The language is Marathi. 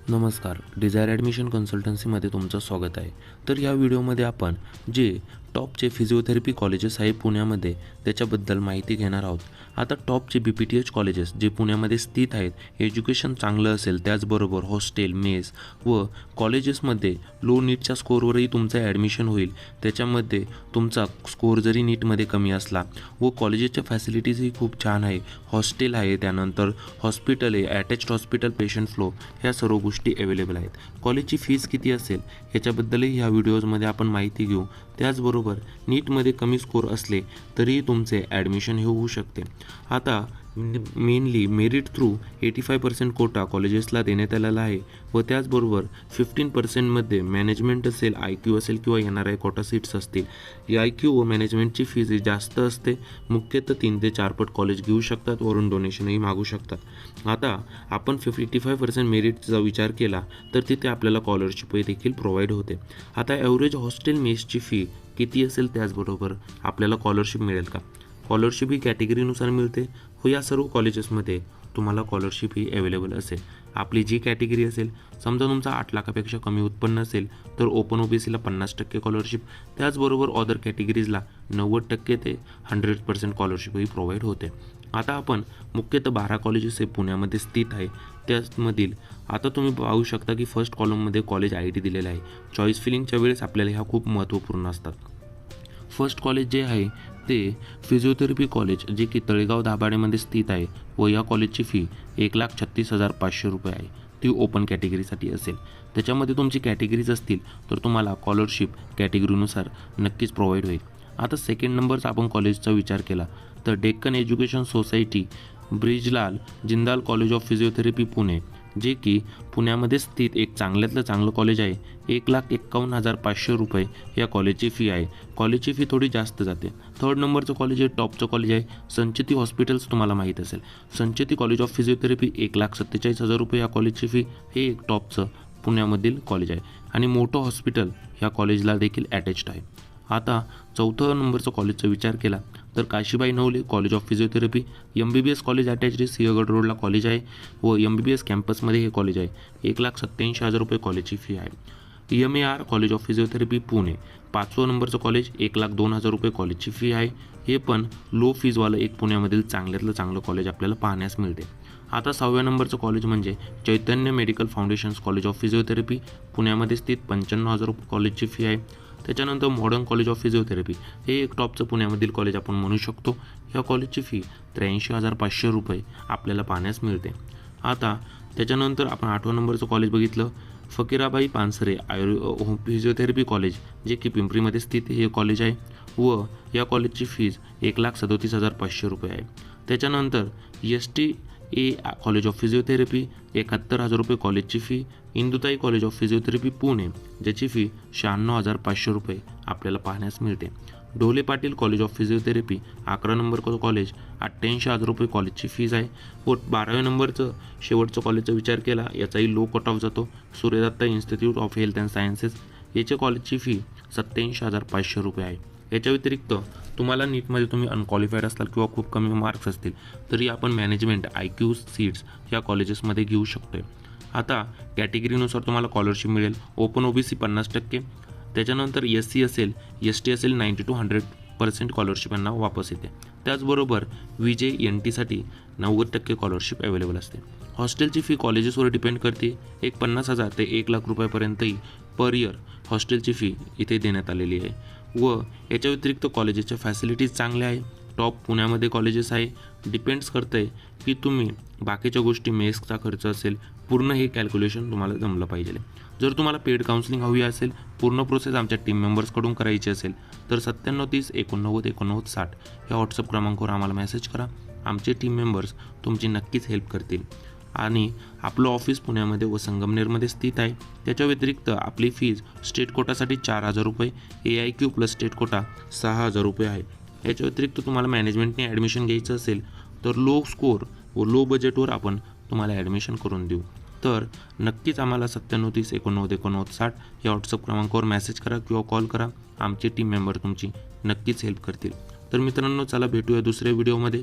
नमस्कार, डिझायर ॲडमिशन कन्सल्टन्सीमध्ये तुमचं स्वागत आहे। तर या व्हिडिओमध्ये आपण जे टॉपचे फिजिओथेरपी कॉलेजेस आहे पुण्यामध्ये त्याच्याबद्दल माहिती घेणार आहोत। आता टॉपचे BPTH कॉलेजेस जे पुण्यामध्ये स्थित आहेत, एज्युकेशन चांगलं असेल त्याचबरोबर हॉस्टेल, मेस व कॉलेजेसमध्ये लो नीटच्या स्कोअरवरही तुमचं ॲडमिशन होईल। त्याच्यामध्ये तुमचा स्कोअर जरी नीटमध्ये कमी असला व कॉलेजेसच्या फॅसिलिटीजही खूप छान आहे, हॉस्टेल आहे, त्यानंतर हॉस्पिटल आहे, अटॅच्ड हॉस्पिटल, पेशंट फ्लो, ह्या सर्व गोष्टी अवेलेबल आहेत। कॉलेजची फीस किती असेल याच्याबद्दलही ह्या व्हिडिओजमध्ये आपण माहिती घेऊ। त्याचबरोबर नीटमध्ये कमी स्कोअर असले तरीही तुमचे ॲडमिशन होऊ शकते। आता मेनली मेरिट थ्रू 85% कोटा कॉलेजेसला देण्यात आलेला आहे व त्याचबरोबर 15% मॅनेजमेंट असेल, IQ असेल किंवा NRI कोटा सीट्स असतील। IQ व मॅनेजमेंटची फीज जास्त असते, मुख्यतः 3 ते 4 पट कॉलेज घेऊ शकतात, वरून डोनेशनही मागू शकतात। आता आपण 85% मेरिटचा विचार केला तर तिथे आपल्याला स्कॉलरशिपही देखील प्रोव्हाइड होते। आता ॲव्हरेज हॉस्टेल मेसची फी किती असेल त्याचबरोबर आपल्याला स्कॉलरशिप मिळेल का? स्कॉलरशिप ही कॅटेगरीनुसार मिळते व या सर्व कॉलेजेसमध्ये तुम्हाला स्कॉलरशिप ही अवेलेबल असेल। आपली जी कॅटेगरी असेल, समजा तुमचा 8 लाखापेक्षा कमी उत्पन्न असेल तर ओपन OBCला 50% स्कॉलरशिप, त्याचबरोबर अदर कॅटेगरीजला 90% ते 100% स्कॉलरशिपही प्रोव्हाइड होते। आता आपण मुख्यतः 12 कॉलेजेस हे पुण्यामध्ये स्थित आहे, त्यामधील आता तुम्ही पाहू शकता की फर्स्ट कॉलममध्ये कॉलेज ID दिलेलं आहे। चॉईस फिलिंगच्या वेळेस आपल्याला ह्या खूप महत्त्वपूर्ण असतात। फर्स्ट कॉलेज जे आहे ते फिजिओथेरपी कॉलेज जे की तळेगाव दाभाडेमध्ये स्थित आहे व या कॉलेजची फी 1,36,500 रुपये आहे। ती ओपन कॅटेगरीसाठी असेल। त्याच्यामध्ये तुमची कॅटेगरीज असतील तर तुम्हाला स्कॉलरशिप कॅटेगरीनुसार नक्कीच प्रोव्हाइड होईल। आता सेकंड नंबरचा आपण कॉलेजचा विचार केला तर Deccan education society Brijlal Jindal college of physiotherapy Pune, जे की पुण्यामध्ये स्थित एक चांगल्यातलं चांगलं कॉलेज आहे। 1,51,500 रुपये या कॉलेजची फी आहे। कॉलेजची फी थोडी जास्त जाते। थर्ड नंबरचं कॉलेज आहे, टॉपचं कॉलेज आहे संचेती हॉस्पिटल्स, तुम्हाला माहीत असेल। संचेती कॉलेज ऑफ फिजिओथेरपी 1,47,000 रुपये या कॉलेजची फी, हे एक टॉपचं पुण्यामधील कॉलेज आहे आणि मोठं हॉस्पिटल या कॉलेजला देखील अटॅच्ड आहे। आता चौथं नंबरचं कॉलेजचा विचार केला तर Kashibai Navale college of physiotherapy, MBBS college attached Sinhagad रोडला कॉलेज आहे व MBBS कॅम्पसमध्ये हे कॉलेज आहे। 1,87,000 रुपये कॉलेजची फी आहे। MAR college of physiotherapy Pune, 5वं नंबरचं कॉलेज, 1,02,000 रुपये कॉलेजची फी आहे। हे पण लो फीजवालं एक पुण्यामधील चांगल्यातलं चांगलं कॉलेज आपल्याला पाहण्यास मिळते। आता 6व्या नंबरचं कॉलेज म्हणजे Chaitanya medical foundations college of physiotherapy, पुण्यामध्ये स्थित 95,000 रुपये कॉलेजची फी आहे। त्याच्यानंतर मॉडर्न कॉलेज ऑफ फिजिओथेरपी, हे एक टॉपचं पुण्यामधील कॉलेज आपण म्हणू शकतो। या कॉलेजची फी 83,500 रुपये आपल्याला पाहण्यास मिळते। आता त्याच्यानंतर आपण 8व्या नंबरचं कॉलेज बघितलं, फकीराबाई पानसरे फिजिओथेरपी कॉलेज, जे की पिंपरीमध्ये स्थित हे कॉलेज आहे व या कॉलेजची फीज 1,37,500 रुपये आहे। त्याच्यानंतर STA कॉलेज ऑफ फिजिओथेरपी, 71,000 रुपये कॉलेजची फी। Indutai college of physiotherapy Pune, ज्याची फी 96,500 रुपये आपल्याला पाहण्यास मिळते। Dhole Patil college of physiotherapy, 11 number college, 88,000 रुपये कॉलेजची फीज आहे व 12व्या नंबरचं शेवटचं कॉलेजचा विचार केला, याचाही लो कट ऑफ जातो, Suryadatta institute of health and sciences, याच्या कॉलेजची फी 87,500 रुपये आहे। याच्या व्यतिरिक्त तुम्हाला नीटमध्ये तुम्ही अनक्वालिफाईड असाल किंवा खूप कमी मार्क्स असतील तरी आपण मॅनेजमेंट IQ सीट्स या कॉलेजेसमध्ये घेऊ शकतो। आता कॅटेगरीनुसार तुम्हाला स्कॉलरशिप मिळेल। ओपन OBC 50%, त्याच्यानंतर SC असेल, ST असेल 90 to 100% स्कॉलरशिप यांना वापस येते। त्याचबरोबर VJ NT साठी 90% स्कॉलरशिप अवेलेबल असते। हॉस्टेलची फी कॉलेजेसवर डिपेंड करते, 50,000 ते 1,00,000 रुपयापर्यंतही पर इयर हॉस्टेलची फी इथे देण्यात आलेली आहे व याच्या व्यतिरिक्त कॉलेजेसच्या फॅसिलिटीज चांगल्या आहे। टॉप पुण्यामध्ये कॉलेजेस आहे। डिपेंड्स करतं आहे की तुम्ही बाकीच्या गोष्टी, मेसचा खर्च असेल, पूर्ण हे कॅल्क्युलेशन तुम्हाला जमलं पाहिजे। जर तुम्हाला पेड काउन्सिलिंग हवी असेल, पूर्ण प्रोसेस आमच्या टीम मेंबर्सकडून करायची असेल तर 9730 89 89 60 या व्हॉट्सअप क्रमांकावर आम्हाला मेसेज करा। आमचे टीम मेंबर्स तुमची नक्कीच हेल्प करतील आणि आपलं ऑफिस पुण्यामध्ये व संगमनेरमध्ये स्थित आहे। त्याच्या व्यतिरिक्त आपली फीज स्टेट कोटासाठी 4,000 रुपये, AIQ प्लस स्टेट कोटा 6,000 रुपये आहे। याच्या व्यतिरिक्त तुम्हाला मॅनेजमेंटने ॲडमिशन घ्यायचं असेल तर लो स्कोअर व लो बजेटवर आपण तुम्हाला ॲडमिशन करून देऊ। तर नक्कीच आम्हाला 9730 89 89 60 या व्हॉट्सअप क्रमांकावर मेसेज करा किंवा कॉल करा। आमचे टीम मेंबर तुमची नक्कीच हेल्प करतील। तर मित्रांनो, चला भेटूया दुसऱ्या व्हिडिओमध्ये।